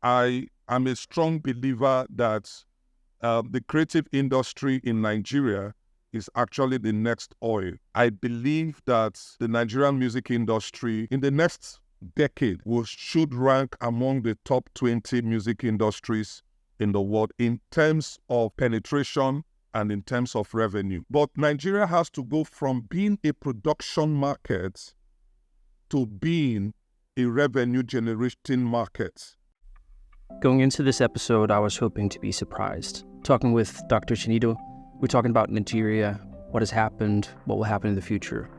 I am a strong believer that the creative industry in Nigeria is actually the next oil. I believe that the Nigerian music industry in the next decade should rank among the top 20 music industries in the world in terms of penetration and in terms of revenue. But Nigeria has to go from being a production market to being a revenue generating market. Going into this episode, I was hoping to be surprised. Talking with Dr. Chinedu, we're talking about Nigeria, what has happened, what will happen in the future.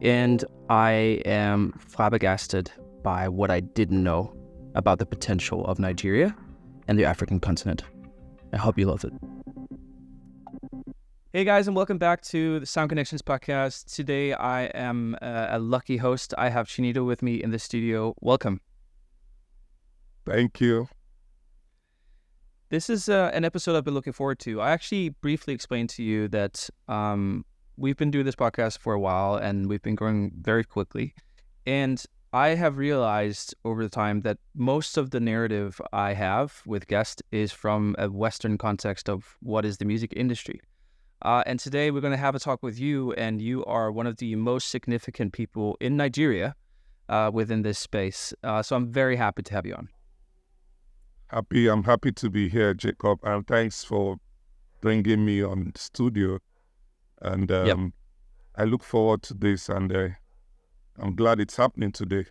And I am flabbergasted by what I didn't know about the potential of Nigeria and the African continent. I hope you love it. Hey guys, and welcome back to the Sound Connections podcast. Today I am a lucky host. I have Chinedu with me in the studio. Welcome. Thank you. This is an episode I've been looking forward to. I actually briefly explained to you that we've been doing this podcast for a while and we've been growing very quickly. And I have realized over the time that most of the narrative I have with guests is from a Western context of what is the music industry. And today we're going to have a talk with you, and you are one of the most significant people in Nigeria within this space. So I'm very happy to have you on. I'm happy to be here, Jacob, and thanks for bringing me on the studio. And I look forward to this, and I'm glad it's happening today.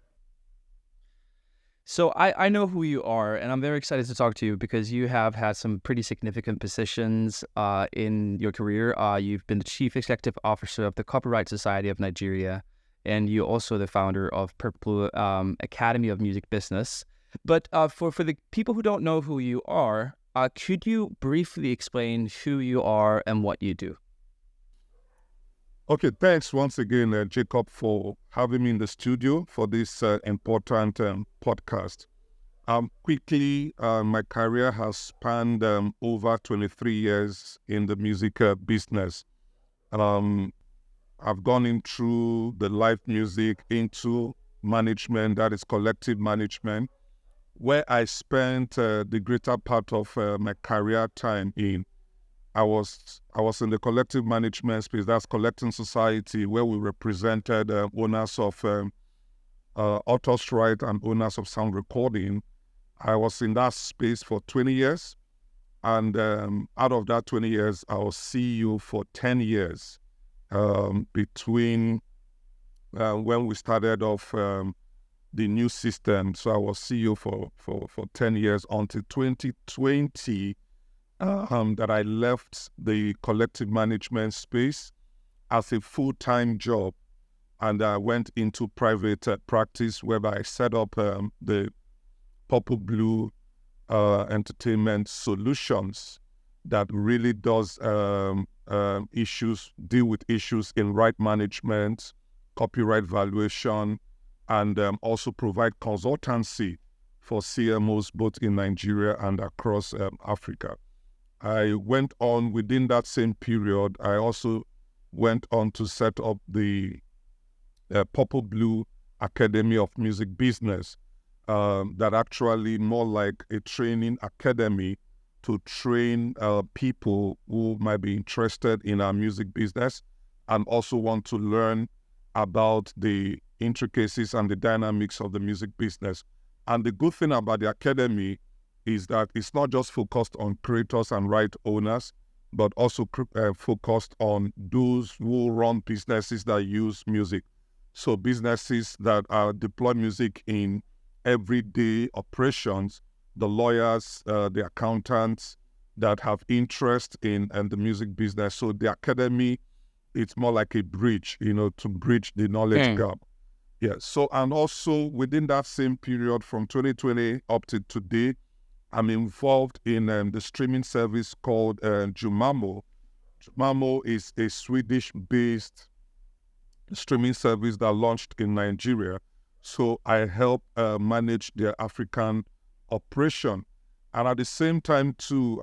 So I know who you are, and I'm very excited to talk to you because you have had some pretty significant positions in your career. You've been the Chief Executive Officer of the Copyright Society of Nigeria, and you're also the founder of Purple Academy of Music Business. But for the people who don't know who you are, could you briefly explain who you are and what you do? Okay, thanks once again, Jacob, for having me in the studio for this important podcast. Quickly, my career has spanned over 23 years in the music business. I've gone in through the live music into management, that is collective management, where I spent the greater part of my career time in. I was in the collective management space, that's collecting society, where we represented owners of authors' right and owners of sound recording. I was in that space for 20 years, and out of that 20 years, I was CEO for 10 years between when we started off the new system. So I was CEO for 10 years until 2020. That I left the collective management space as a full-time job, and I went into private practice whereby I set up the Purple Blue Entertainment Solutions that really does deal with issues in right management, copyright valuation, and also provide consultancy for CMOs both in Nigeria and across Africa. I went on within that same period. I also went on to set up the Purple Blue Academy of Music Business, that actually more like a training academy to train people who might be interested in our music business and also want to learn about the intricacies and the dynamics of the music business. And the good thing about the academy is that it's not just focused on creators and right owners, but also focused on those who run businesses that use music. So businesses that deploy music in everyday operations, the lawyers, the accountants that have interest in the music business. So the academy, it's more like a bridge, to bridge the knowledge gap. Yeah. So, and also within that same period from 2020 up to today, I'm involved in the streaming service called Jumamo. Jumamo is a Swedish-based streaming service that launched in Nigeria. So I help manage their African operation. And at the same time too,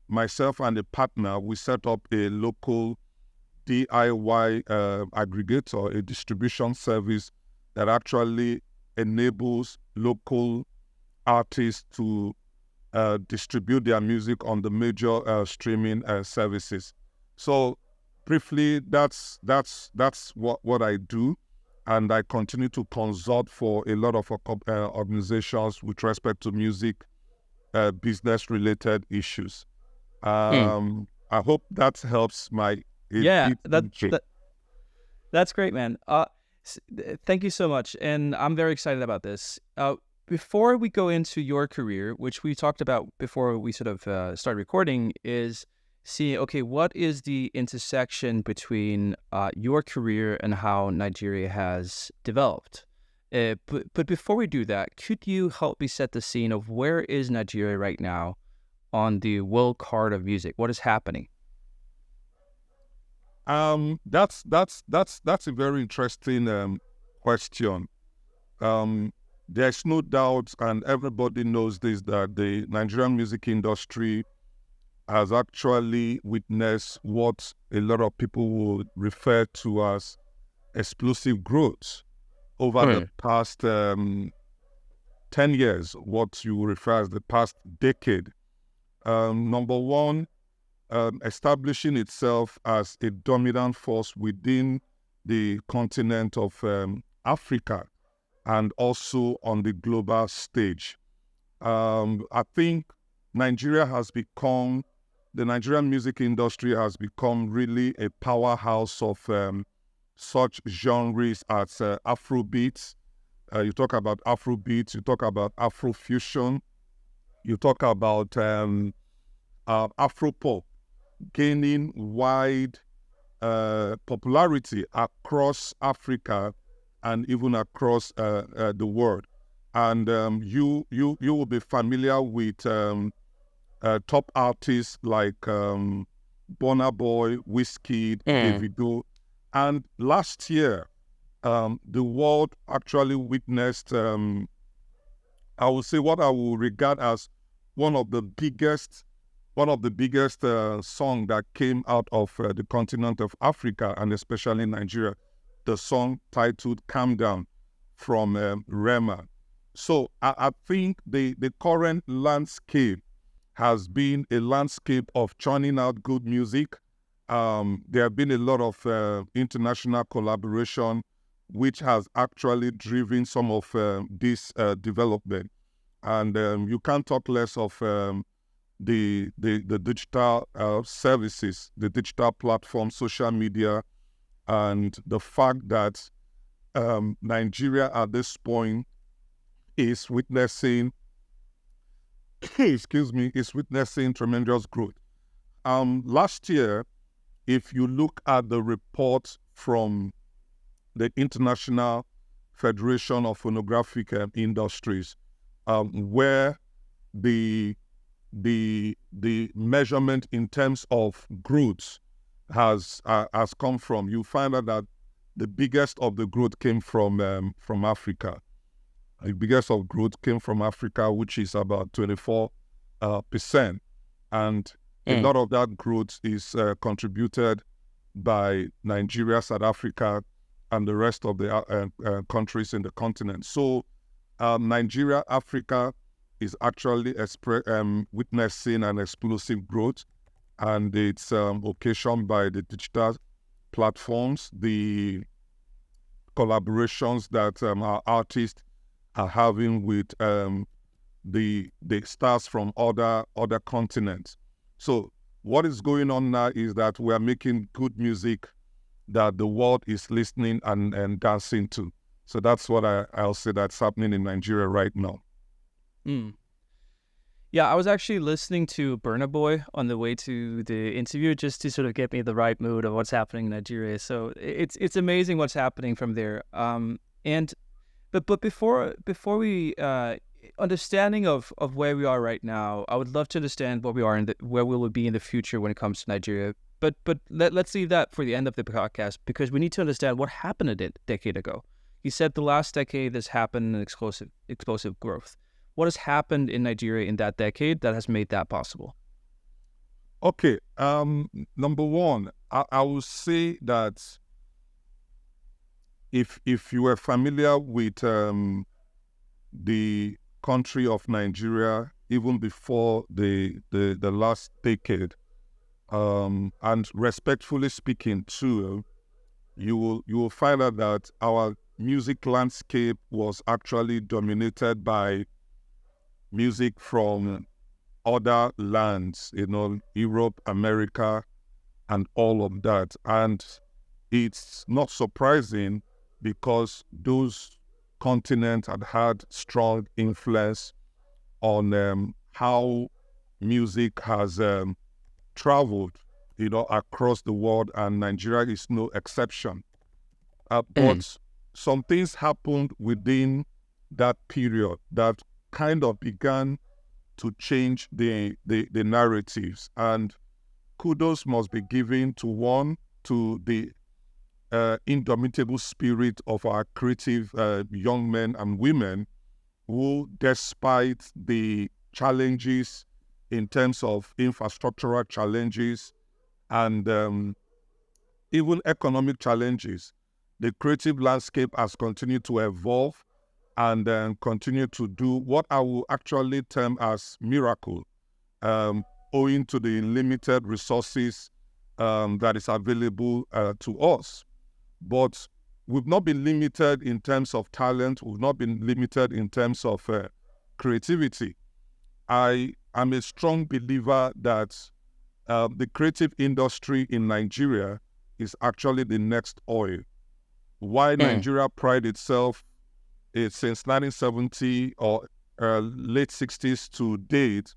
myself and a partner, we set up a local DIY aggregator, a distribution service that actually enables local artists to distribute their music on the major streaming services. So briefly, that's what I do, and I continue to consult for a lot of organizations with respect to music business related issues. I hope that helps my Yeah, bit. that's great, man. Thank you so much, and I'm very excited about this. Before we go into your career, which we talked about before we sort of started recording, is see, okay, what is the intersection between your career and how Nigeria has developed? But before we do that, could you help me set the scene of where is Nigeria right now on the world card of music? What is happening? That's a very interesting question. There's no doubt, and everybody knows this, that the Nigerian music industry has actually witnessed what a lot of people would refer to as explosive growth over the past 10 years, what you refer as the past decade. Number one, establishing itself as a dominant force within the continent of Africa and also on the global stage. I think the Nigerian music industry has become really a powerhouse of such genres as Afrobeat. You talk about Afrobeat, you talk about Afrofusion, you talk about Afropop gaining wide popularity across Africa and even across the world. And you will be familiar with top artists like Burna Boy, Wizkid, Davido. And last year, the world actually witnessed, I would say, what I will regard as one of the biggest song that came out of the continent of Africa and especially Nigeria, the song titled "Calm Down" from Rema. So I think the current landscape has been a landscape of churning out good music. There have been a lot of international collaboration, which has actually driven some of this development. And you can't talk less of the digital services, the digital platform, social media, and the fact that Nigeria at this point is witnessing, is witnessing tremendous growth. Last year, if you look at the report from the International Federation of Phonographic Industries, where the measurement in terms of growth has come from, you find out that the biggest of the growth came from Africa. The biggest of growth came from Africa, which is about 24%, and a lot of that growth is contributed by Nigeria, South Africa, and the rest of the countries in the continent. So Nigeria, Africa is actually witnessing an explosive growth, and it's occasioned by the digital platforms, the collaborations that our artists are having with the stars from other continents. So what is going on now is that we are making good music that the world is listening and dancing to. So that's what I'll say that's happening in Nigeria right now. Yeah, I was actually listening to Burna Boy on the way to the interview just to sort of get me the right mood of what's happening in Nigeria. So it's amazing what's happening from there. But before we understanding of where we are right now, I would love to understand what we are where we will be in the future when it comes to Nigeria. But let's leave that for the end of the podcast, because we need to understand what happened a decade ago. You said the last decade has happened an explosive growth. What has happened in Nigeria in that decade that has made that possible? Okay, number one, I will say that if you are familiar with the country of Nigeria, even before the last decade. And respectfully speaking, too, you will find out that our music landscape was actually dominated by music from other lands, Europe, America, and all of that. And it's not surprising because those continents had strong influence on how music has traveled, across the world, and Nigeria is no exception. But some things happened within that period that kind of began to change the narratives. And kudos must be given to the indomitable spirit of our creative young men and women who, despite the challenges in terms of infrastructural challenges and even economic challenges, the creative landscape has continued to evolve and continue to do what I will actually term as miracle, owing to the limited resources that is available to us. But we've not been limited in terms of talent. We've not been limited in terms of creativity. I am a strong believer that the creative industry in Nigeria is actually the next oil. Why Nigeria pride itself since 1970 or late 60s to date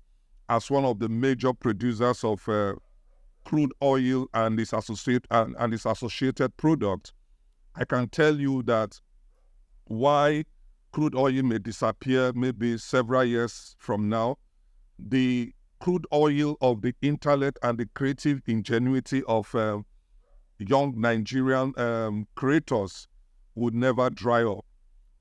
as one of the major producers of crude oil and its associated products, I can tell you that why crude oil may disappear maybe several years from now, the crude oil of the intellect and the creative ingenuity of young Nigerian creators would never dry up.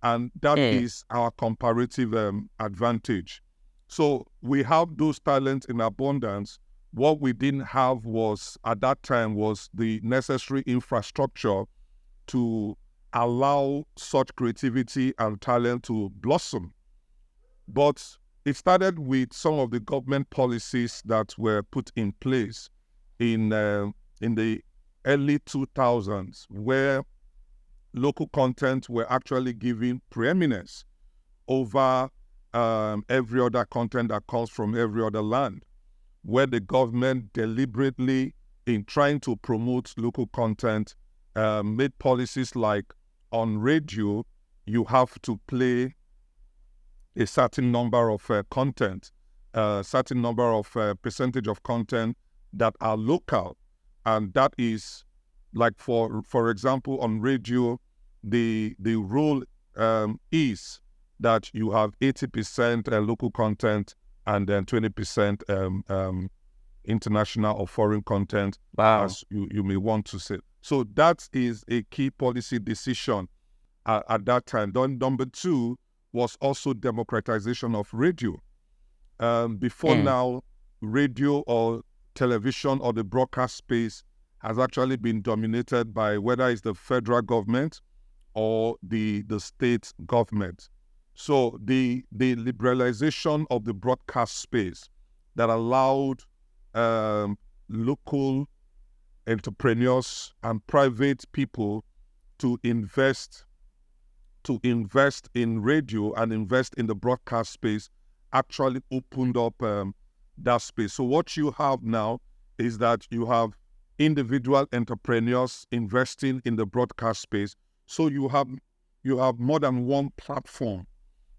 And that is our comparative advantage. So we have those talents in abundance. What we didn't have was, at that time, was the necessary infrastructure to allow such creativity and talent to blossom. But it started with some of the government policies that were put in place in the early 2000s, where local content were actually given preeminence over every other content that comes from every other land, where the government deliberately, in trying to promote local content, made policies like on radio, you have to play a certain number of content, a certain number of percentage of content that are local. And that is, like, for example, on radio, the rule is that you have 80% local content and then 20% international or foreign content, as you may want to say. So that is a key policy decision at that time. Then number two was also democratization of radio. Before now, radio or television or the broadcast space has actually been dominated by whether it's the federal government or the state government. So the liberalization of the broadcast space that allowed local entrepreneurs and private people to invest in radio and invest in the broadcast space actually opened up that space. So what you have now is that you have individual entrepreneurs investing in the broadcast space. So you have more than one platform.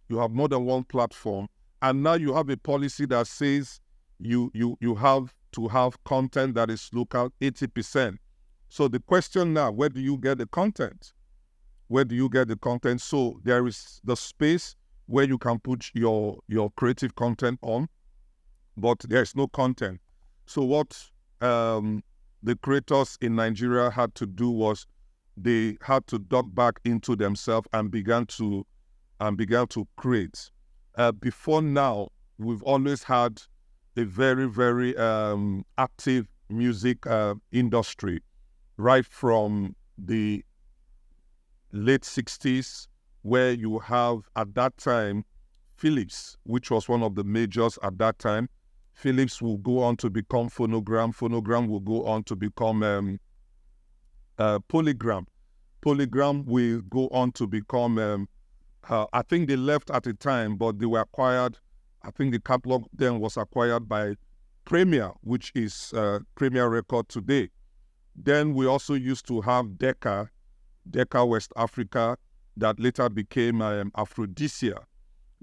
You have more than one platform, and now you have a policy that says you have to have content that is local 80%. So the question now, where do you get the content? Where do you get the content? So there is the space where you can put your creative content on, but there's no content. So what the creators in Nigeria had to do was they had to duck back into themselves and began to create. Before now, we've always had a very, very active music industry, right from the late 60s, where you have, at that time, Philips, which was one of the majors at that time. Philips will go on to become Phonogram. Phonogram will go on to become Polygram. Polygram will go on to become, I think they left at the time, but they were acquired. I think the catalog then was acquired by Premier, which is Premier Record today. Then we also used to have Decca West Africa, that later became Aphrodisia.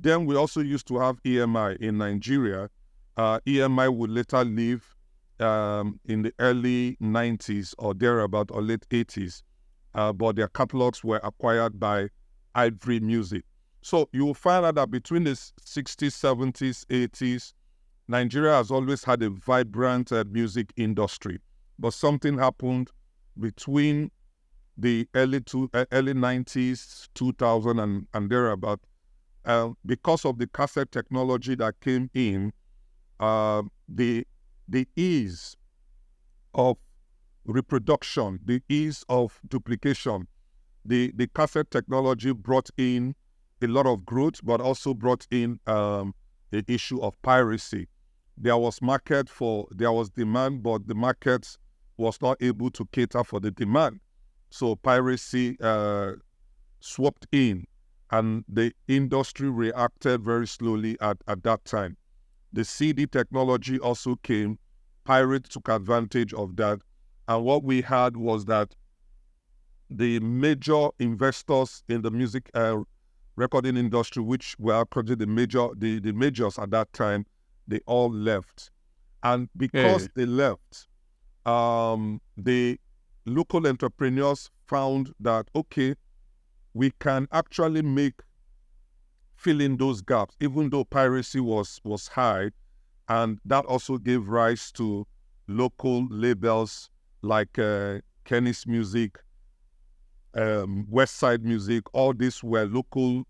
Then we also used to have EMI in Nigeria. EMI would later leave in the early 90s or thereabout, or late 80s. But their catalogs were acquired by Ivory Music. So you will find out that between the 60s, 70s, 80s, Nigeria has always had a vibrant music industry. But something happened between the early 90s, 2000 and thereabout. Because of the cassette technology that came in, the ease of reproduction, the ease of duplication, the cassette technology brought in a lot of growth, but also brought in the issue of piracy. There was demand, but the market was not able to cater for the demand. So piracy swept in, and the industry reacted very slowly at that time. The CD technology also came. Pirates took advantage of that. And what we had was that the major investors in the music recording industry, which were actually the majors at that time, they all left. And because they left, the local entrepreneurs found that, okay, we can actually fill in those gaps, even though piracy was high. And that also gave rise to local labels like Kenny's Music, West Side Music. All these were local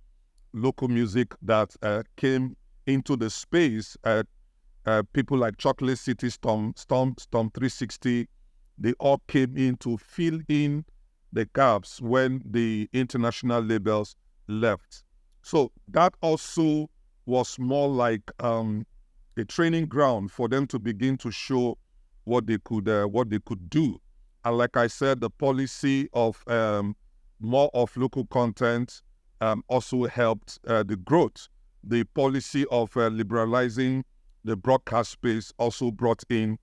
music that came into the space. People like Chocolate City, Storm 360, they all came in to fill in the gaps when the international labels left. So that also was more like a training ground for them to begin to show what they could do. And like I said, the policy of more of local content also helped the growth. The policy of liberalizing the broadcast space also brought in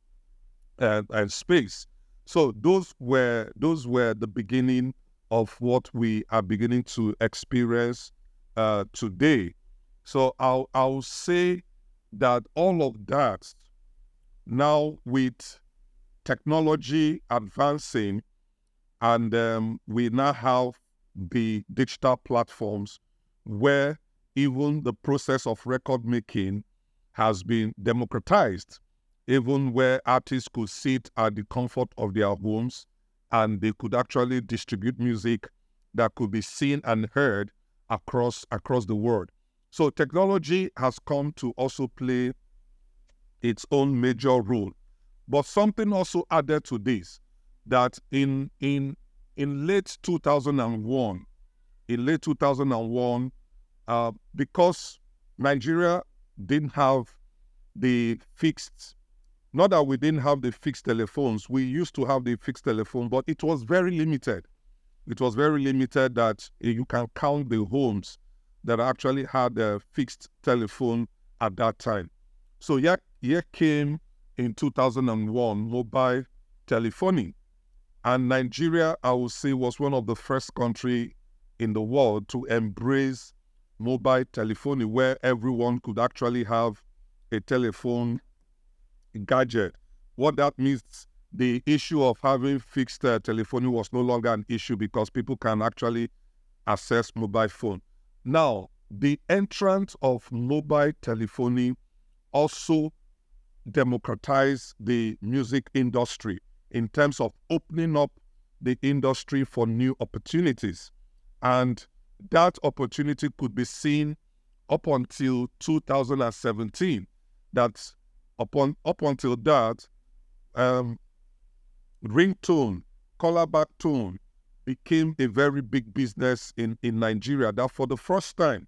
and space. So those were the beginning of what we are beginning to experience today. So I'll say that all of that now, with technology advancing, and we now have the digital platforms where even the process of record making has been democratized, even where artists could sit at the comfort of their homes and they could actually distribute music that could be seen and heard across the world. So technology has come to also play its own major role. But something also added to this, that in late 2001, because Nigeria didn't have the fixed, not that we didn't have the fixed telephones, we used to have the fixed telephone, but it was very limited. It was very limited that you can count the homes that actually had a fixed telephone at that time. So here came in 2001 mobile telephony. And Nigeria, I would say, was one of the first countries in the world to embrace mobile telephony, where everyone could actually have a telephone gadget. What that means, the issue of having fixed telephony was no longer an issue because people can actually access mobile phone. Now, the entrance of mobile telephony also democratized the music industry in terms of opening up the industry for new opportunities. And that opportunity could be seen up until 2017. That up until that, ringtone, callback tone became a very big business in Nigeria. That for the first time,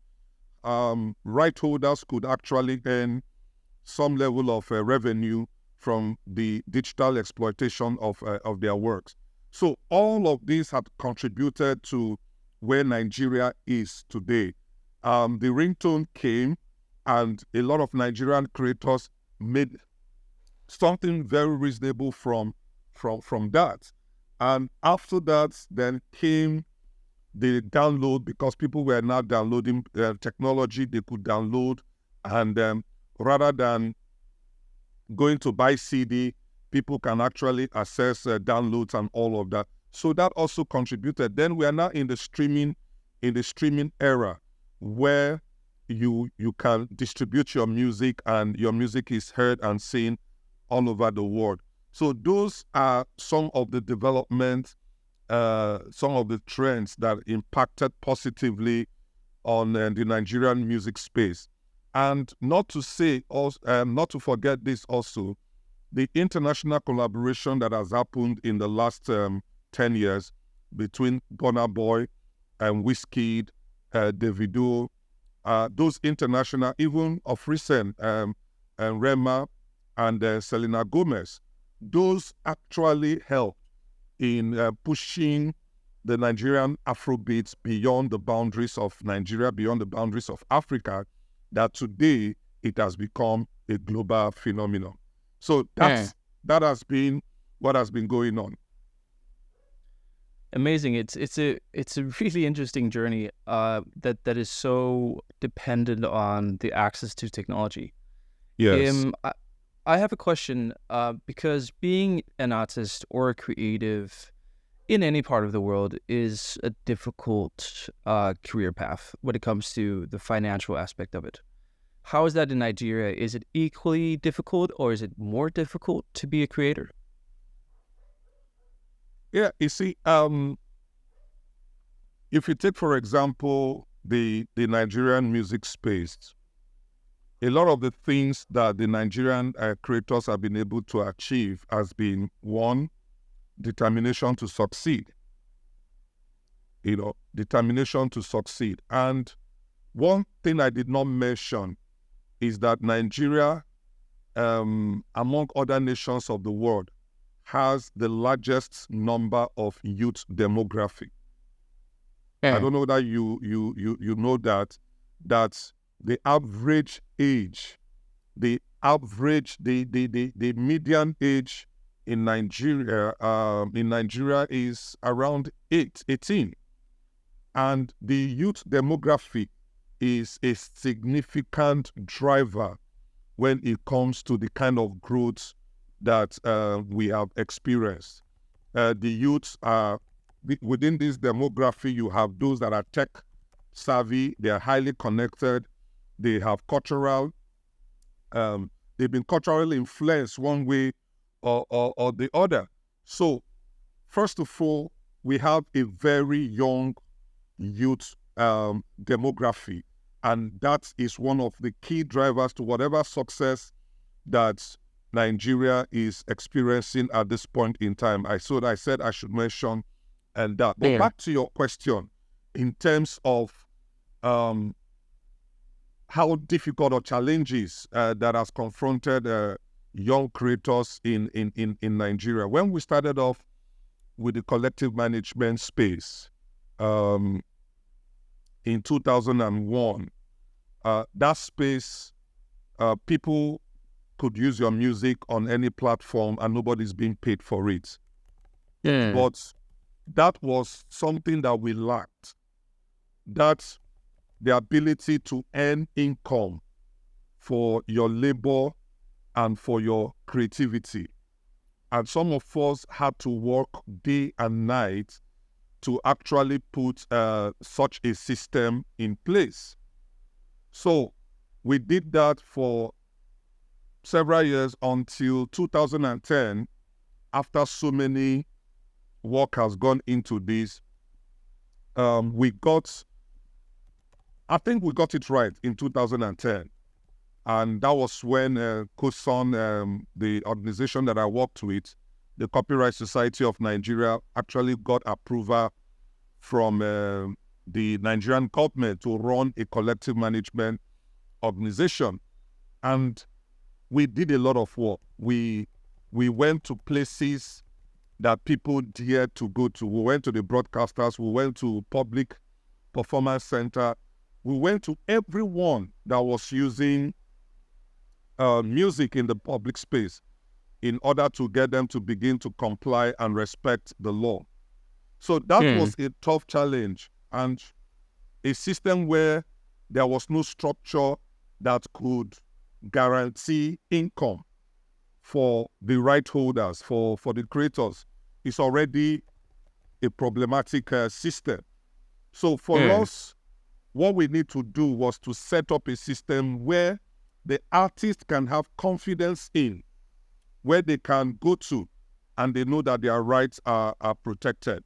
right holders could actually earn some level of revenue from the digital exploitation of their works. So all of these have contributed to where Nigeria is today. The ringtone came, and a lot of Nigerian creators made something very reasonable from that. And after that, then came the download, because people were now downloading technology. They could download, and rather than going to buy CD, people can actually access downloads and all of that. So that also contributed. Then we are now in the streaming era, where you can distribute your music, and your music is heard and seen all over the world. So those are some of the developments, some of the trends that impacted positively on the Nigerian music space. And not to forget this also, the international collaboration that has happened in the last 10 years between Burna Boy and Wizkid, Davido, those international, even of recent, and Rema and Selena Gomez, those actually help in pushing the Nigerian Afrobeats beyond the boundaries of Nigeria, beyond the boundaries of Africa, that today it has become a global phenomenon. So that has been what has been going on. Amazing. It's a really interesting journey that is so dependent on the access to technology. Yes. I have a question, because being an artist or a creative in any part of the world is a difficult career path when it comes to the financial aspect of it. How is that in Nigeria? Is it equally difficult, or is it more difficult to be a creator? Yeah, you see, if you take, for example, the Nigerian music space, a lot of the things that the Nigerian creators have been able to achieve has been, one, determination to succeed. Determination to succeed. And one thing I did not mention is that Nigeria, among other nations of the world, has the largest number of youth demography. I don't know that you know that the average age, the median age in Nigeria is around 18, and the youth demography is a significant driver when it comes to the kind of growth that we have experienced. The youths are, within this demography, you have those that are tech savvy, they are highly connected, they have they've been culturally influenced one way or the other. So, first of all, we have a very young youth demography, and that is one of the key drivers to whatever success that Nigeria is experiencing at this point in time. I said I should mention and that. But back to your question, in terms of how difficult or challenges that has confronted young creators in Nigeria. When we started off with the collective management space in 2001, that space, people could use your music on any platform and nobody's being paid for it. But that was something that we lacked. That's the ability to earn income for your labor and for your creativity. And some of us had to work day and night to actually put such a system in place. So we did that for several years until 2010, after so many work has gone into this. I think we got it right in 2010. And that was when COSON, the organization that I worked with, the Copyright Society of Nigeria, actually got approval from the Nigerian government to run a collective management organization. And we did a lot of work. We went to places that people dared to go to. We went to the broadcasters. We went to public performance center. We went to everyone that was using music in the public space in order to get them to begin to comply and respect the law. So that was a tough challenge, and a system where there was no structure that could guarantee income for the right holders, for the creators, is already a problematic system. So for us, what we need to do was to set up a system where the artist can have confidence in, where they can go to, and they know that their rights are protected.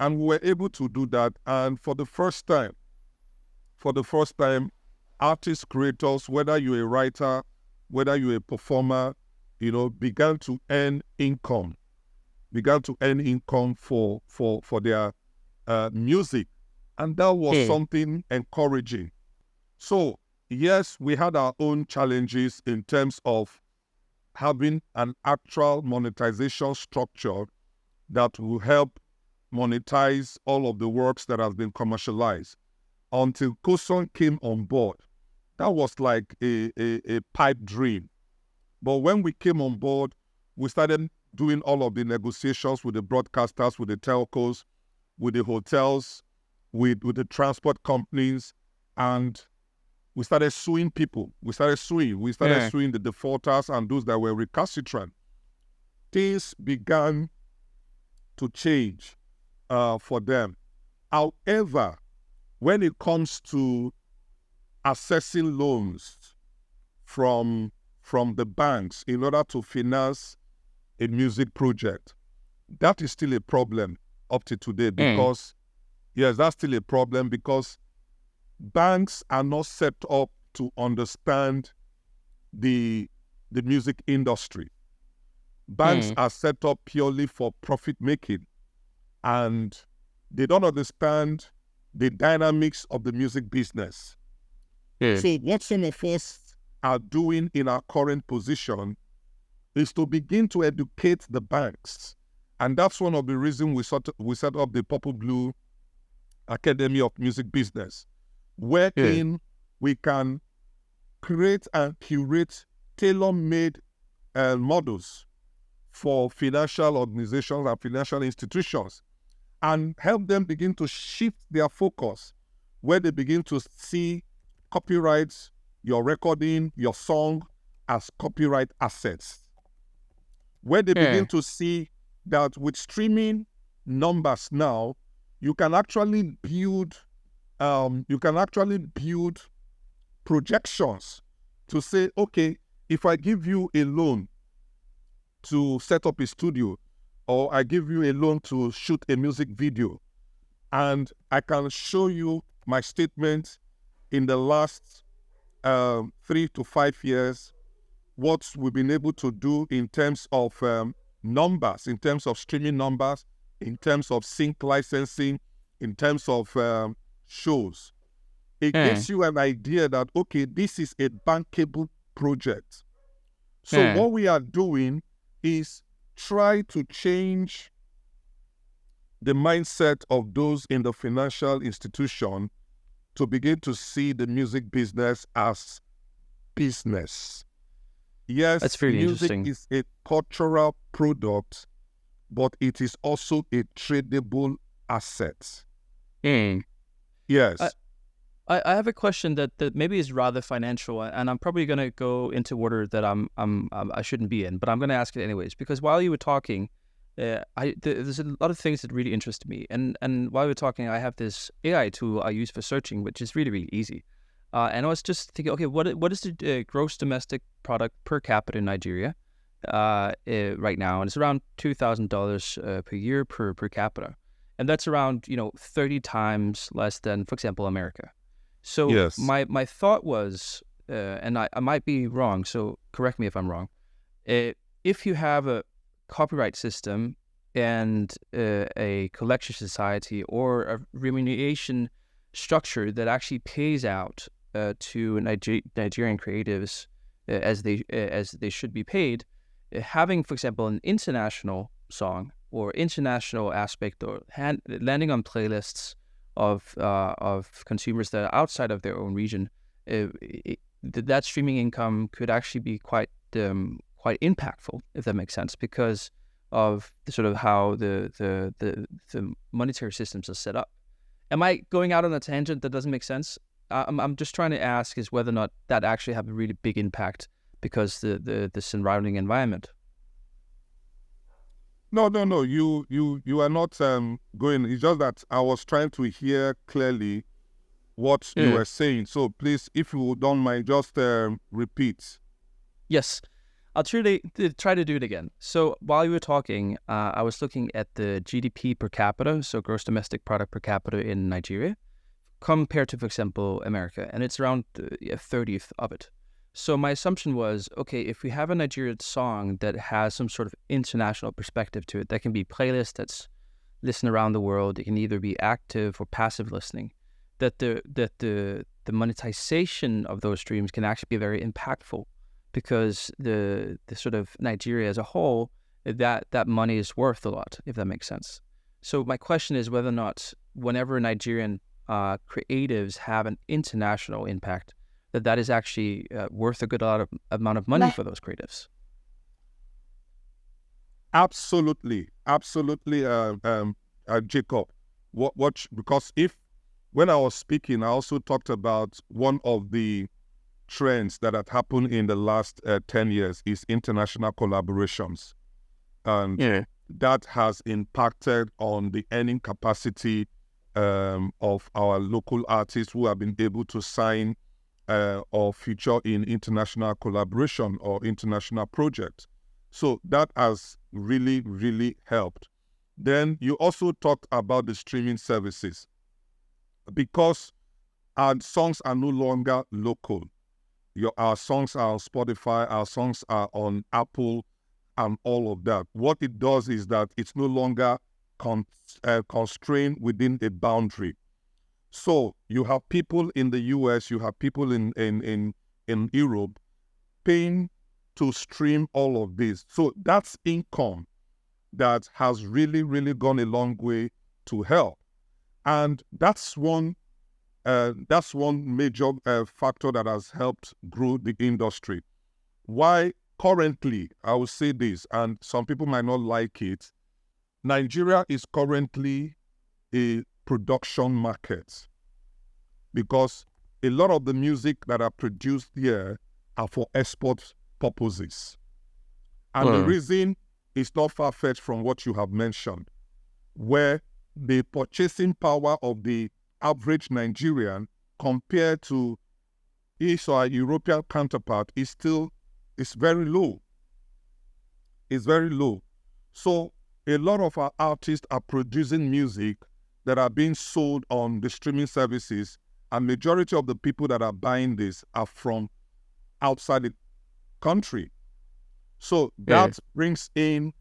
And we were able to do that. And for the first time, artists, creators, whether you're a writer, whether you're a performer, began to earn income for their music. And that was something encouraging. So, yes, we had our own challenges in terms of having an actual monetization structure that will help monetize all of the works that have been commercialized. Until Koson came on board, that was like a pipe dream. But when we came on board, we started doing all of the negotiations with the broadcasters, with the telcos, with the hotels, with the transport companies, and we started suing people. We started suing the defaulters and those that were recalcitrant. Things began to change for them. However, when it comes to accessing loans from the banks in order to finance a music project, that is still a problem up to today because, yes, that's still a problem because banks are not set up to understand the music industry. Banks are set up purely for profit making, and they don't understand the dynamics of the music business. So what some of us are doing in our current position is to begin to educate the banks. And that's one of the reasons we set up the Purple Blue Academy of Music Business, wherein we can create and curate tailor-made models for financial organizations and financial institutions and help them begin to shift their focus where they begin to see copyrights, your recording, your song as copyright assets. Where they begin to see that with streaming numbers now, you can actually build projections to say, okay, if I give you a loan to set up a studio, or I give you a loan to shoot a music video, and I can show you my statement in the last 3 to 5 years, what we've been able to do in terms of numbers, in terms of streaming numbers, in terms of sync licensing, in terms of shows. It gives you an idea that, okay, this is a bankable project. So what we are doing is try to change the mindset of those in the financial institution to begin to see the music business as business. Yes, that's very music interesting. is a cultural product, but it is also a tradable asset. Yes. I have a question that maybe is rather financial, and I'm probably going to go into order that I shouldn't be in, but I'm going to ask it anyways, because while you were talking, there's a lot of things that really interest me, and while we were talking, I have this AI tool I use for searching, which is really, really easy, and I was just thinking, okay, what is the gross domestic product per capita in Nigeria right now? And it's around $2,000 per year per capita, and that's around 30 times less than, for example, America. So Yes. my thought was, and I might be wrong, so correct me if I'm wrong, if you have a copyright system and a collection society or a remuneration structure that actually pays out to Nigerian creatives as they should be paid. Having, for example, an international song or international aspect, or landing on playlists of consumers that are outside of their own region, that streaming income could actually be quite impactful, if that makes sense, because of the sort of how the monetary systems are set up. Am I going out on a tangent that doesn't make sense? I'm just trying to ask is whether or not that actually have a really big impact because the surrounding environment. No. You are not going. It's just that I was trying to hear clearly what you were saying. So please, if you don't mind, just repeat. Yes, I'll try to do it again. So while you were talking, I was looking at the GDP per capita, so gross domestic product per capita in Nigeria, compared to, for example, America, and it's around a 30th of it. So my assumption was, okay, if we have a Nigerian song that has some sort of international perspective to it, that can be playlist that's listened around the world, it can either be active or passive listening, that the monetization of those streams can actually be very impactful, because the sort of Nigeria as a whole, that money is worth a lot, if that makes sense. So my question is whether or not whenever Nigerian creatives have an international impact, that is actually worth a good amount of money for those creatives. Absolutely, Jacob. Because when I was speaking, I also talked about one of the trends that had happened in the last 10 years is international collaborations. And that has impacted on the earning capacity of our local artists who have been able to sign or feature in international collaboration or international projects. So that has really, really helped. Then you also talked about the streaming services. Because our songs are no longer local. Our songs are on Spotify, our songs are on Apple, and all of that. What it does is that it's no longer constrained within a boundary. So you have people in the US, you have people in Europe paying to stream all of this. So that's income that has really, really gone a long way to help. And that's one major factor that has helped grow the industry. Why currently, I will say this, and some people might not like it, Nigeria is currently a production market because a lot of the music that are produced here are for export purposes. And the reason is not far-fetched from what you have mentioned, where the purchasing power of the average Nigerian compared to his or European counterpart is very low. It's very low. So a lot of our artists are producing music that are being sold on the streaming services, and majority of the people that are buying this are from outside the country. So that brings in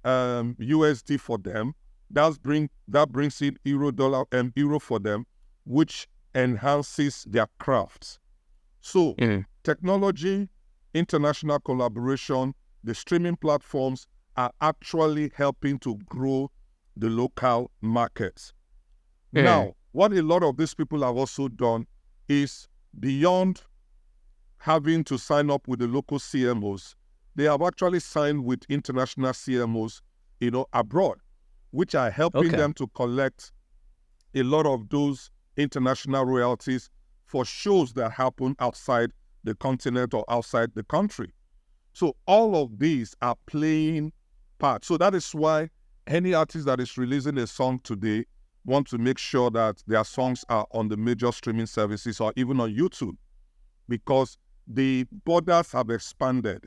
USD for them. That brings in euro for them, which enhances their crafts. So technology, international collaboration, the streaming platforms are actually helping to grow the local markets. Now, what a lot of these people have also done is, beyond having to sign up with the local CMOs, they have actually signed with international CMOs, abroad, which are helping them to collect a lot of those international royalties for shows that happen outside the continent or outside the country. So all of these are playing part. So that is why any artist that is releasing a song today want to make sure that their songs are on the major streaming services or even on YouTube, because the borders have expanded.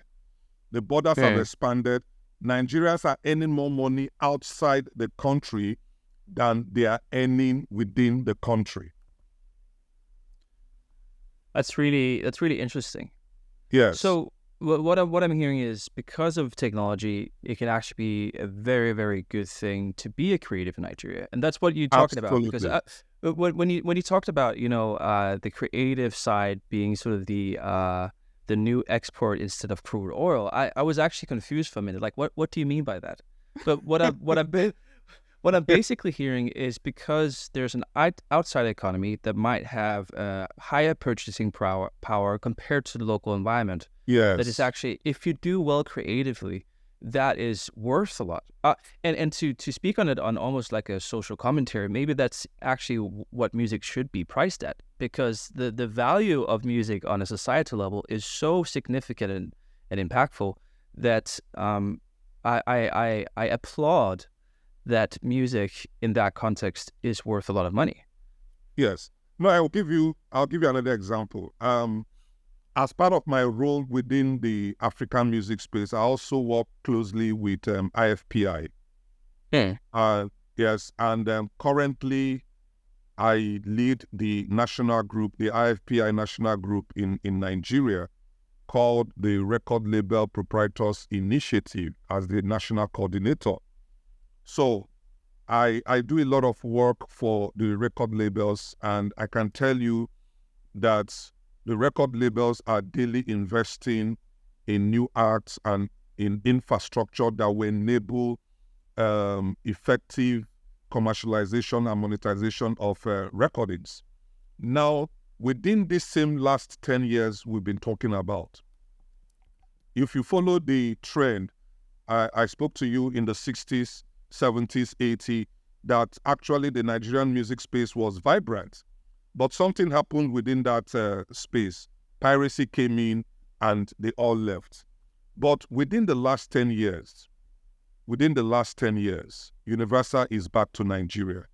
Nigerians are earning more money outside the country than they are earning within the country. That's really interesting. Yes. So what I'm hearing is because of technology, it can actually be a very, very good thing to be a creative in Nigeria, and that's what you're talking about. Because Absolutely. when you talked about the creative side being sort of the new export instead of crude oil, I was actually confused for a minute. Like, what do you mean by that? But what I'm basically hearing is because there's an outside economy that might have higher purchasing power compared to the local environment. That is Yes. actually, if you do well creatively, that is worth a lot. And to speak on it on almost like a social commentary, maybe that's actually what music should be priced at, because the value of music on a societal level is so significant and impactful that I applaud that music in that context is worth a lot of money. Yes. No, I'll give you another example. As part of my role within the African music space, I also work closely with IFPI. Yeah. Yes, and currently I lead the national group, the IFPI national group in Nigeria, called the Record Label Proprietors Initiative as the national coordinator. So I do a lot of work for the record labels, and I can tell you that the record labels are daily investing in new arts and in infrastructure that will enable effective commercialization and monetization of recordings. Now, within this same last 10 years we've been talking about, if you follow the trend, I spoke to you in the 60s, 70s, 80s, that actually the Nigerian music space was vibrant. But something happened within that space. Piracy came in and they all left. But within the last 10 years, Universal is back to Nigeria.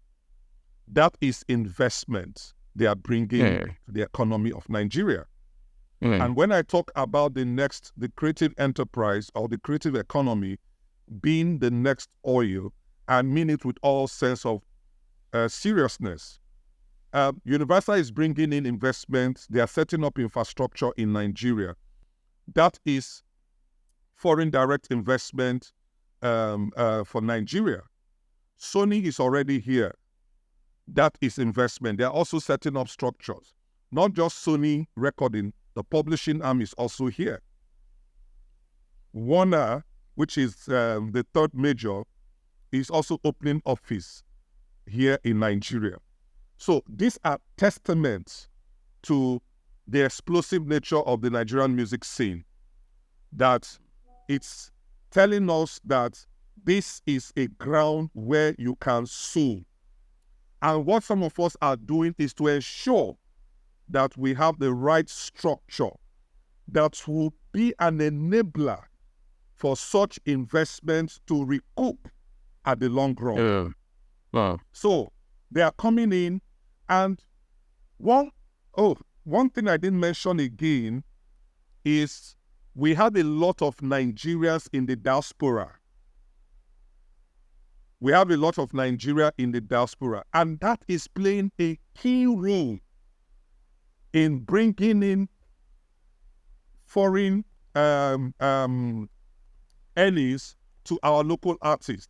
That is investment they are bringing to the economy of Nigeria. And when I talk about the creative enterprise or the creative economy being the next oil, I mean it with all sense of seriousness. Universal is bringing in investments. They are setting up infrastructure in Nigeria. That is foreign direct investment for Nigeria. Sony is already here. That is investment. They are also setting up structures. Not just Sony recording, the publishing arm is also here. Warner, which is the third major, is also opening office here in Nigeria. So these are testaments to the explosive nature of the Nigerian music scene, that it's telling us that this is a ground where you can sow. And what some of us are doing is to ensure that we have the right structure that will be an enabler for such investments to recoup at the long run. Wow. So they are coming in, and one thing I didn't mention again is we have a lot of Nigerians in the diaspora. We have a lot of Nigeria in the diaspora, and that is playing a key role in bringing in foreign earnings to our local artists.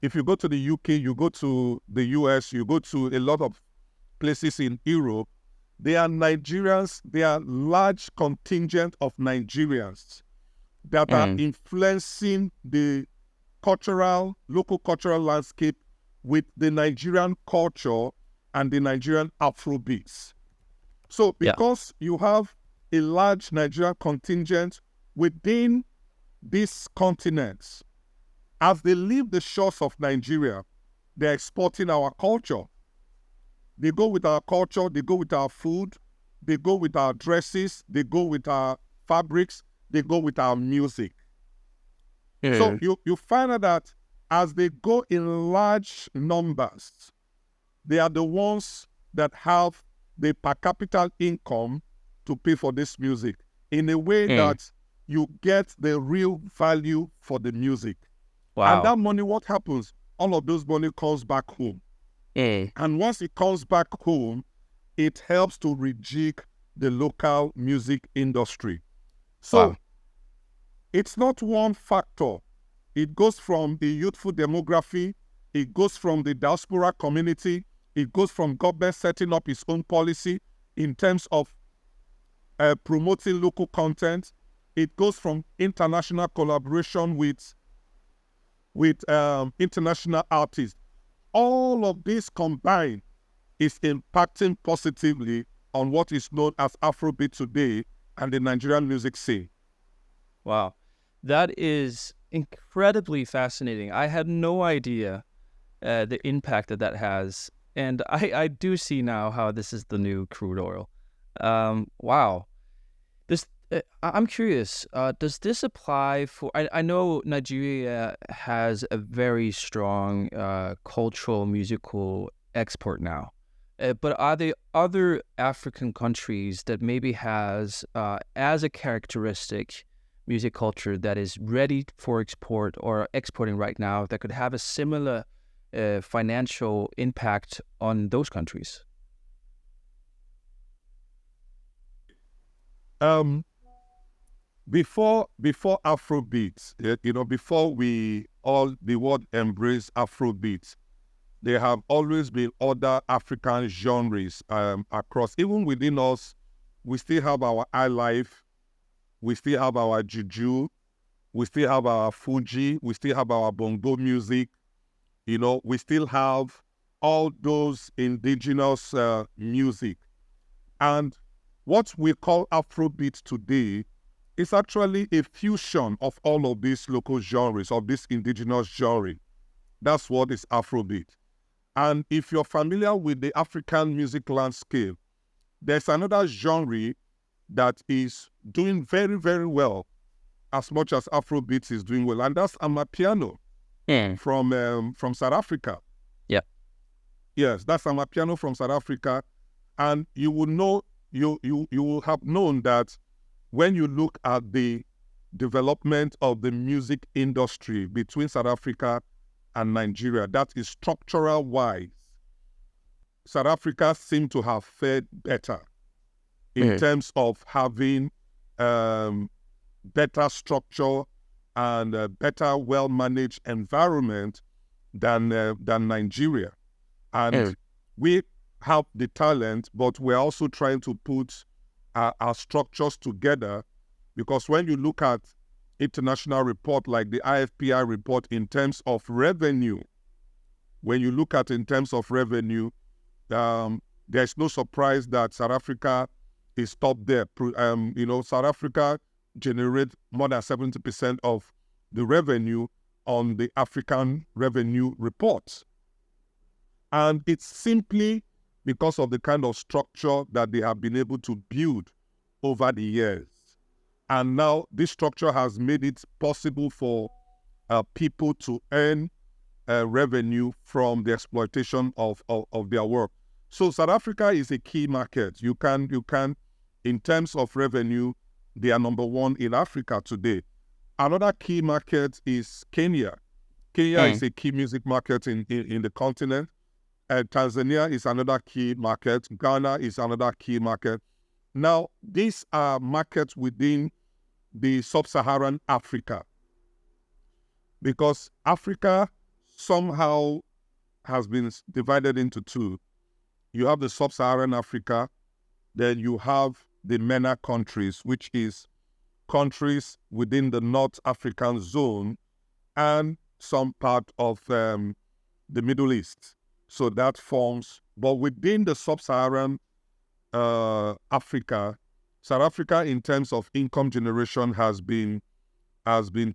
If you go to the UK, you go to the US, you go to a lot of places in Europe, they are Nigerians, they are large contingent of Nigerians that are influencing the local cultural landscape with the Nigerian culture and the Nigerian Afrobeats. So because you have a large Nigerian contingent within these continents, as they leave the shores of Nigeria, they're exporting our culture. They go with our culture, they go with our food, they go with our dresses, they go with our fabrics, they go with our music. So you find out that as they go in large numbers, they are the ones that have the per capita income to pay for this music in a way that you get the real value for the music. Wow. And that money, what happens? All of those money comes back home. And once it comes back home, it helps to rejig the local music industry. So It's not one factor. It goes from the youthful demography, it goes from the diaspora community, it goes from government setting up its own policy in terms of promoting local content. It goes from international collaboration with international artists. All of this combined is impacting positively on what is known as Afrobeat today and the Nigerian music scene. Wow. That is incredibly fascinating. I had no idea the impact that has. And I do see now how this is the new crude oil. Wow. This I'm curious. Does this apply for? I know Nigeria has a very strong cultural musical export now, but are there other African countries that maybe has as a characteristic music culture that is ready for export or exporting right now that could have a similar financial impact on those countries? Before Afrobeat, before the world embraced Afrobeat, there have always been other African genres across. Even within us, we still have our highlife, we still have our juju, we still have our Fuji, we still have our bongo music. We still have all those indigenous music. And what we call Afrobeat today is actually a fusion of all of these local genres, of this indigenous genre. That's what is Afrobeat. And if you're familiar with the African music landscape, there's another genre that is doing very, very well, as much as Afrobeat is doing well, and that's Amapiano from South Africa. Yeah. Yes, that's Amapiano from South Africa. And you will know, you will have known that when you look at the development of the music industry between South Africa and Nigeria, that is structural wise, South Africa seemed to have fared better in terms of having better structure and a better well-managed environment than Nigeria. And we have the talent, but we're also trying to put our structures together, because when you look at international report like the IFPI report in terms of revenue, when you look at in terms of revenue, there's no surprise that South Africa is top there. South Africa generates more than 70% of the revenue on the African revenue report. And it's simply because of the kind of structure that they have been able to build over the years. And now this structure has made it possible for people to earn revenue from the exploitation of their work. So South Africa is a key market. You can, in terms of revenue, they are number one in Africa today. Another key market is Kenya. Kenya is a key music market in the continent. Tanzania is another key market. Ghana is another key market. Now, these are markets within the sub-Saharan Africa, because Africa somehow has been divided into two. You have the sub-Saharan Africa, then you have the MENA countries, which is countries within the North African zone and some part of the Middle East. So that forms, but within the sub-Saharan Africa, South Africa in terms of income generation has been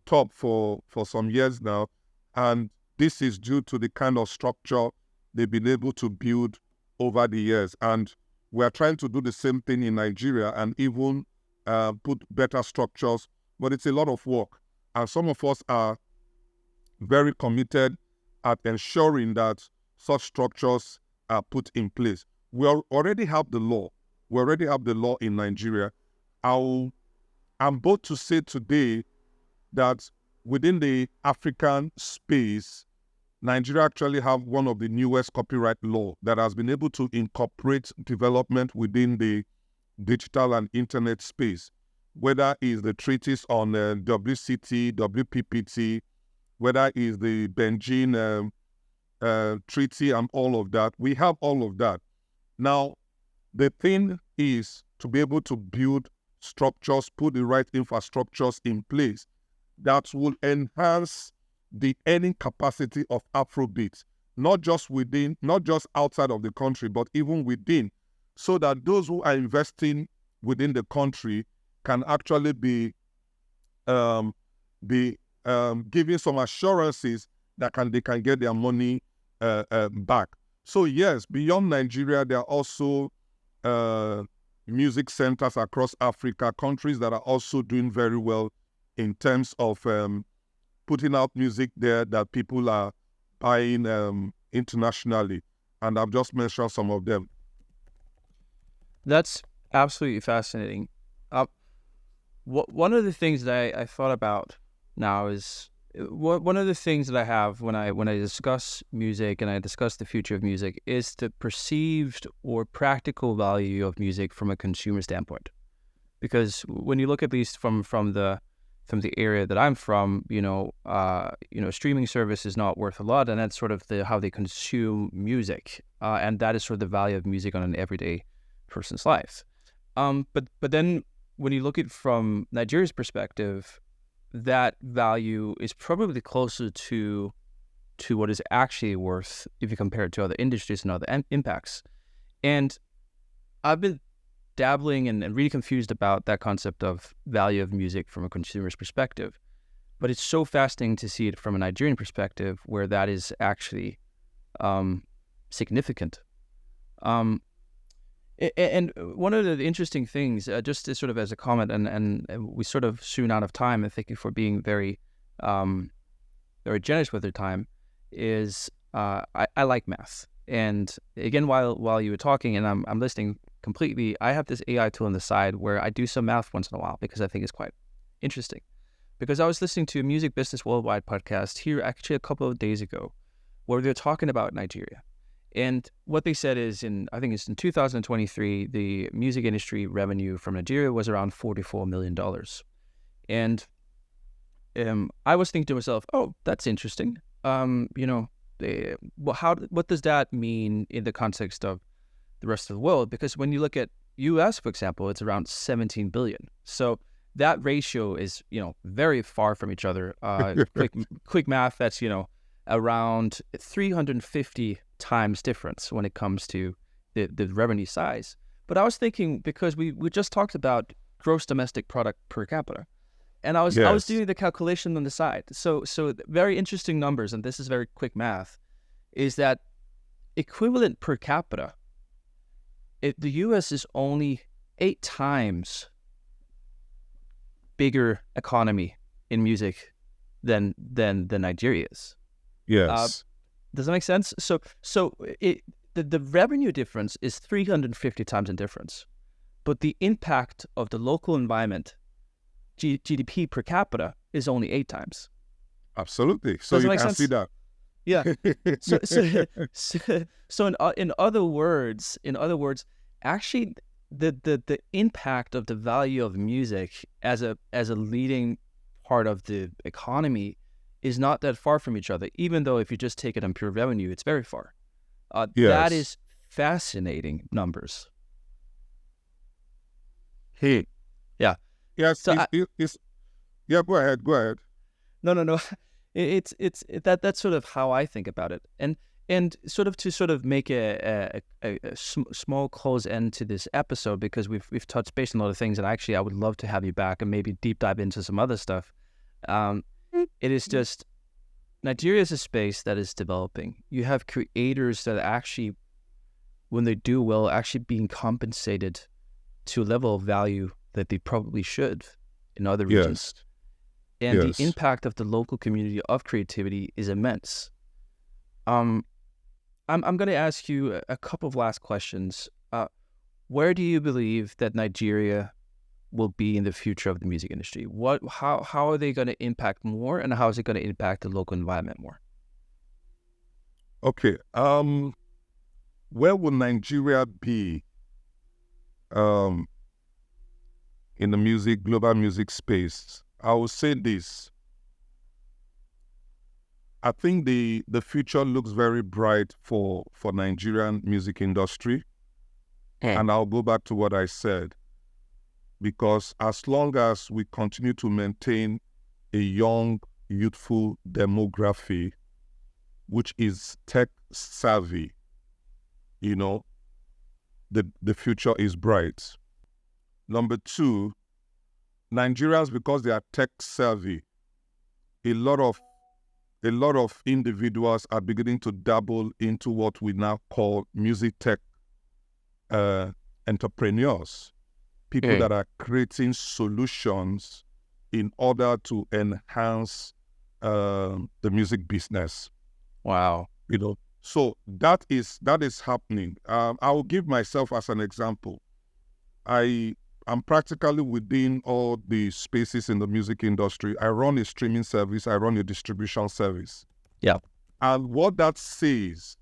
top for some years now, and this is due to the kind of structure they've been able to build over the years. And we're trying to do the same thing in Nigeria and even put better structures, but it's a lot of work. And some of us are very committed at ensuring that such structures are put in place. We already have the law. We already have the law in Nigeria. I'm bold to say today that within the African space, Nigeria actually have one of the newest copyright law that has been able to incorporate development within the digital and internet space. whether it's the treaties on WCT, WPPT, whether it's the Beijing treaty and all of that. We have all of that. Now, the thing is to be able to build structures, put the right infrastructures in place that will enhance the earning capacity of Afrobeat, not just within, not just outside of the country, but even within, so that those who are investing within the country can actually be giving some assurances that they can get their money back. So yes, beyond Nigeria, there are also music centers across Africa, countries that are also doing very well in terms of putting out music there that people are buying internationally. And I've just mentioned some of them. That's absolutely fascinating. One of the things that I thought about now is one of the things that I have when I discuss music and I discuss the future of music is the perceived or practical value of music from a consumer standpoint. Because when you look at least from the area that I'm from, streaming service is not worth a lot, and that's sort of how they consume music, and that is sort of the value of music on an everyday person's life. But then when you look at it from Nigeria's perspective, that value is probably closer to what is actually worth if you compare it to other industries and other impacts. And I've been dabbling and really confused about that concept of value of music from a consumer's perspective. But it's so fascinating to see it from a Nigerian perspective where that is actually significant. And one of the interesting things, just as sort of as a comment, and we sort of soon out of time, and thank you for being very, very generous with your time, is I like math. And again, while you were talking and I'm listening completely, I have this AI tool on the side where I do some math once in a while because I think it's quite interesting. Because I was listening to a Music Business Worldwide podcast here actually a couple of days ago where they're talking about Nigeria. And what they said is I think it's in 2023, the music industry revenue from Nigeria was around $44 million. And I was thinking to myself, oh, that's interesting. What does that mean in the context of the rest of the world? Because when you look at US, for example, it's around 17 billion. So that ratio is, very far from each other. Quick math, that's, around 350 times difference when it comes to the revenue size. But I was thinking, because we just talked about gross domestic product per capita, and I was doing the calculation on the side. So very interesting numbers, and this is very quick math, is that equivalent per capita, the U.S. is only 8 times bigger economy in music than Nigeria is. Yes. Does that make sense? So the revenue difference is 350 times in difference, but the impact of the local environment, GDP per capita, is only 8 times. Absolutely. So you can see that. Yeah. So in other words, actually, the impact of the value of music as a leading part of the economy is not that far from each other, even though if you just take it on pure revenue, it's very far. That is fascinating numbers. Hey. Yeah. Yes. So yeah. Go ahead. No. That's sort of how I think about it, and sort of make a small close end to this episode, because we've touched base on a lot of things, and actually I would love to have you back and maybe deep dive into some other stuff. It is just, Nigeria is a space that is developing. You have creators that actually, when they do well, actually being compensated to a level of value that they probably should in other regions. And the impact of the local community of creativity is immense. I'm going to ask you a couple of last questions. Where do you believe that Nigeria will be in the future of the music industry? How are they going to impact more, and how is it going to impact the local environment more? Okay. Where will Nigeria be? in the global music space, I will say this. I think the future looks very bright for Nigerian music industry. And I'll go back to what I said, because as long as we continue to maintain a young, youthful demography, which is tech savvy, the future is bright. Number two, Nigerians, because they are tech savvy, a lot of individuals are beginning to dabble into what we now call music tech entrepreneurs, people that are creating solutions in order to enhance the music business. Wow. So that is happening. I will give myself as an example. I'm practically within all the spaces in the music industry. I run a streaming service. I run a distribution service. Yeah. And what that says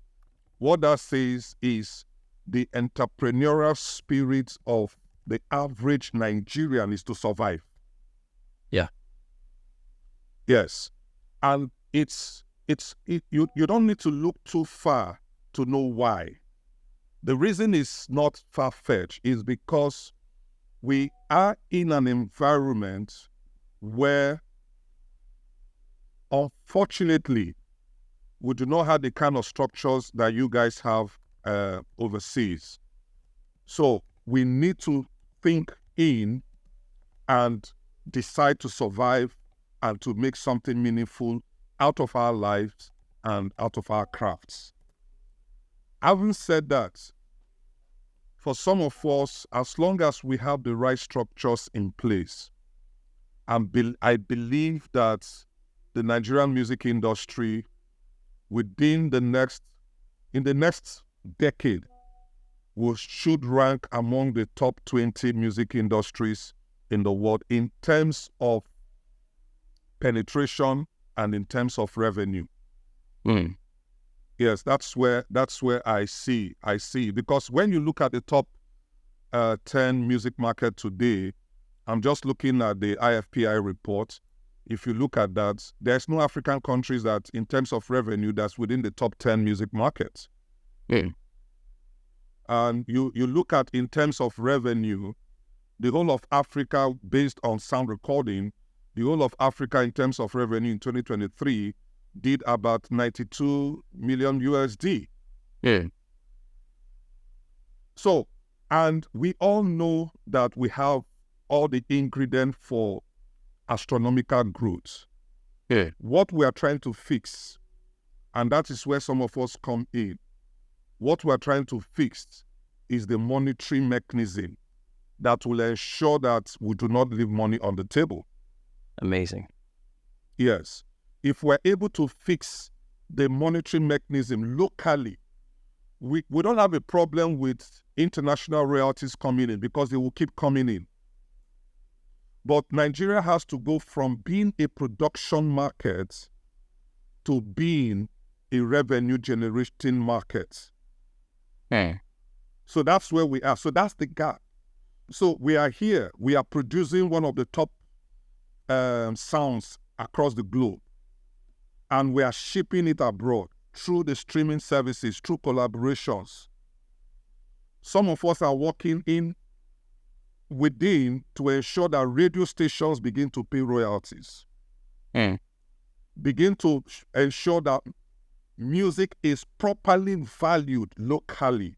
is the entrepreneurial spirit of the average Nigerian is to survive. Yeah. Yes. And you don't need to look too far to know why. The reason is not far-fetched, is because we are in an environment where, unfortunately, we do not have the kind of structures that you guys have overseas. So we need to think in and decide to survive and to make something meaningful out of our lives and out of our crafts. Having said that, for some of us, as long as we have the right structures in place, I believe that the Nigerian music industry in the next decade, we should rank among the top 20 music industries in the world in terms of penetration and in terms of revenue. Yes, that's where I see, because when you look at the top 10 music market today, I'm just looking at the IFPI report. If you look at that, there's no African countries that, in terms of revenue, that's within the top 10 music markets. And you look at, in terms of revenue, the whole of Africa, based on sound recording, the whole of Africa in terms of revenue in 2023 did about 92 million USD. So, and we all know that we have all the ingredients for astronomical growth. What we are trying to fix, and that is where some of us come in, what we are trying to fix is the monetary mechanism that will ensure that we do not leave money on the table. Amazing. Yes. If we're able to fix the monetary mechanism locally, we don't have a problem with international royalties coming in, because they will keep coming in. But Nigeria has to go from being a production market to being a revenue generating market. So that's where we are. So that's the gap. So we are here. We are producing one of the top sounds across the globe. And we are shipping it abroad through the streaming services, through collaborations. Some of us are working in within to ensure that radio stations begin to pay royalties. Begin to ensure that music is properly valued locally.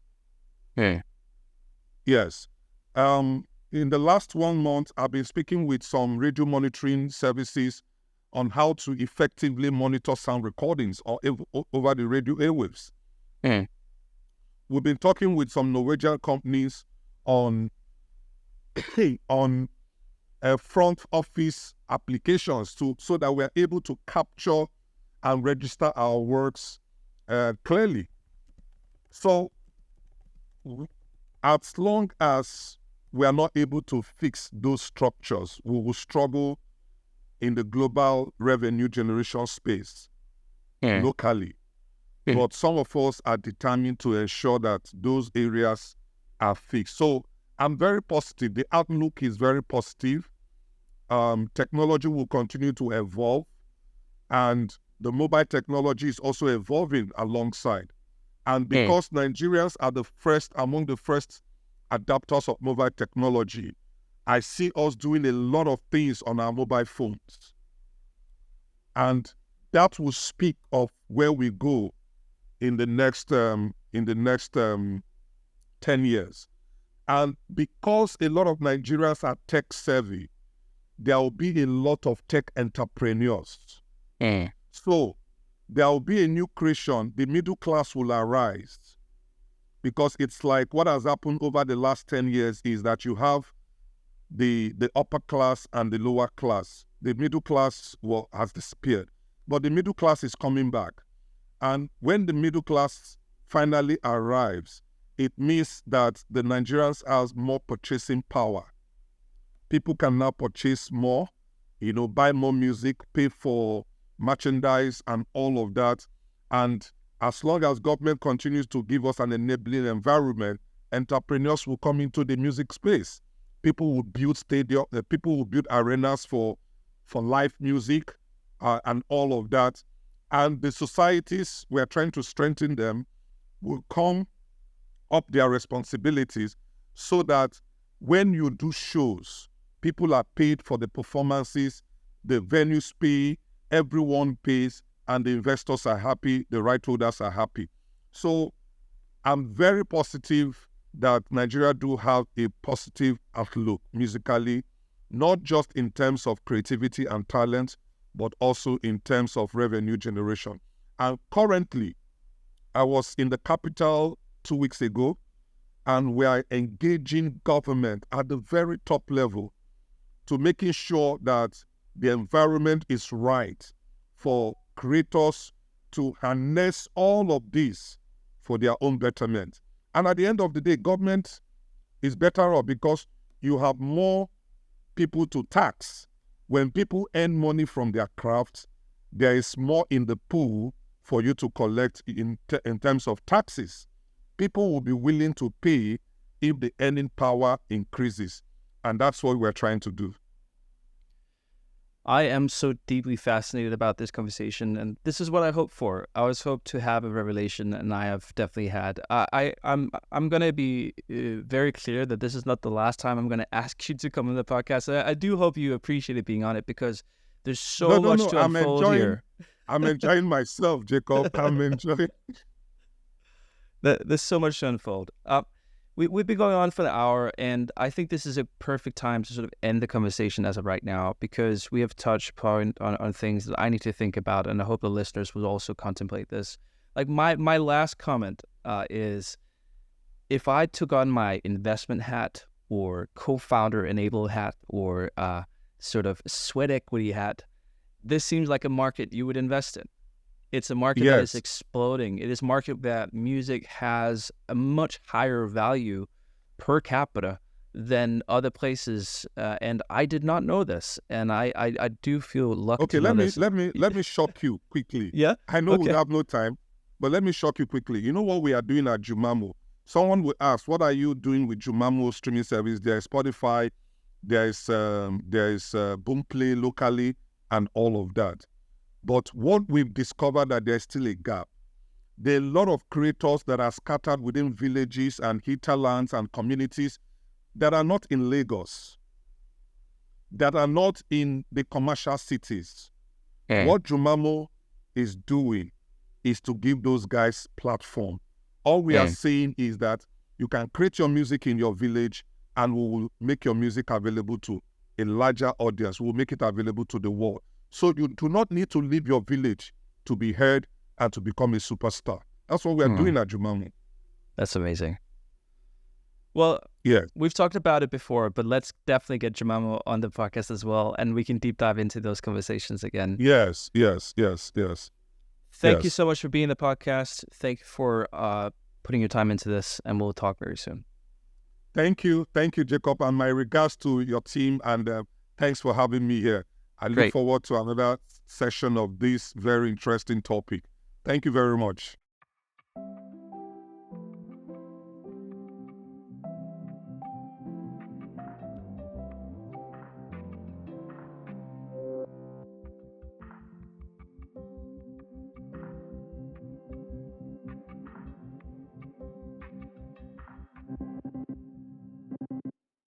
Yes. In the last 1 month, I've been speaking with some radio monitoring services on how to effectively monitor sound recordings over the radio airwaves. We've been talking with some Norwegian companies on front office applications so that we're able to capture and register our works clearly. So as long as we are not able to fix those structures, we will struggle in the global revenue generation space locally. But some of us are determined to ensure that those areas are fixed. So I'm very positive. The outlook is very positive. Technology will continue to evolve, and the mobile technology is also evolving alongside. And because Nigerians are among the first adapters of mobile technology, I see us doing a lot of things on our mobile phones. And that will speak of where we go in the next 10 years. And because a lot of Nigerians are tech savvy, there will be a lot of tech entrepreneurs. So there will be a new creation. The middle class will arise, because it's like what has happened over the last 10 years is that you have the upper class and the lower class. The middle class has disappeared, but the middle class is coming back. And when the middle class finally arrives, it means that the Nigerians has more purchasing power. People can now purchase more, buy more music, pay for merchandise and all of that. And as long as government continues to give us an enabling environment, entrepreneurs will come into the music space. People will build stadiums, people will build arenas for live music and all of that. And the societies, we are trying to strengthen them, will come up their responsibilities so that when you do shows, people are paid for the performances, the venues pay, everyone pays, and the investors are happy, the right holders are happy. So I'm very positive that Nigeria do have a positive outlook musically, not just in terms of creativity and talent, but also in terms of revenue generation. And currently, I was in the capital 2 weeks ago, and we are engaging government at the very top level to making sure that the environment is right for creators to harness all of this for their own betterment. And at the end of the day, government is better off because you have more people to tax. When people earn money from their craft, there is more in the pool for you to collect in terms of taxes. People will be willing to pay if the earning power increases. And that's what we're trying to do. I am so deeply fascinated about this conversation, and this is what I hope for. I always hope to have a revelation, and I have definitely had. I'm going to be very clear that this is not the last time I'm going to ask you to come on the podcast. I do hope you appreciated being on it, because there's so much to unfold here. I'm enjoying myself, Jacob. I'm enjoying. There's so much to unfold. We've been going on for an hour, and I think this is a perfect time to sort of end the conversation as of right now, because we have touched upon on things that I need to think about, and I hope the listeners will also contemplate this. Like my last comment is, if I took on my investment hat or co-founder enable hat or sort of sweat equity hat, this seems like a market you would invest in. It's a market that is exploding. It is a market that music has a much higher value per capita than other places, and I did not know this, and I do feel lucky. Okay, let me shock you quickly. Yeah, I know we have no time, but let me shock you quickly. You know what we are doing at Jumamo? Someone will ask, "What are you doing with Jumamo streaming service?" There is Spotify, there is Boomplay locally, and all of that. But what we've discovered that there's still a gap. There are a lot of creators that are scattered within villages and hinterlands and communities that are not in Lagos, that are not in the commercial cities. What Jumamo is doing is to give those guys platform. All we are saying is that you can create your music in your village, and we will make your music available to a larger audience. We'll make it available to the world. So you do not need to leave your village to be heard and to become a superstar. That's what we're doing at Jumamo. That's amazing. Well, we've talked about it before, but let's definitely get Jumamo on the podcast as well, and we can deep dive into those conversations again. Yes. Thank you so much for being on the podcast. Thank you for putting your time into this, and we'll talk very soon. Thank you, Jacob, and my regards to your team, and thanks for having me here. I look forward to another session of this very interesting topic. Thank you very much.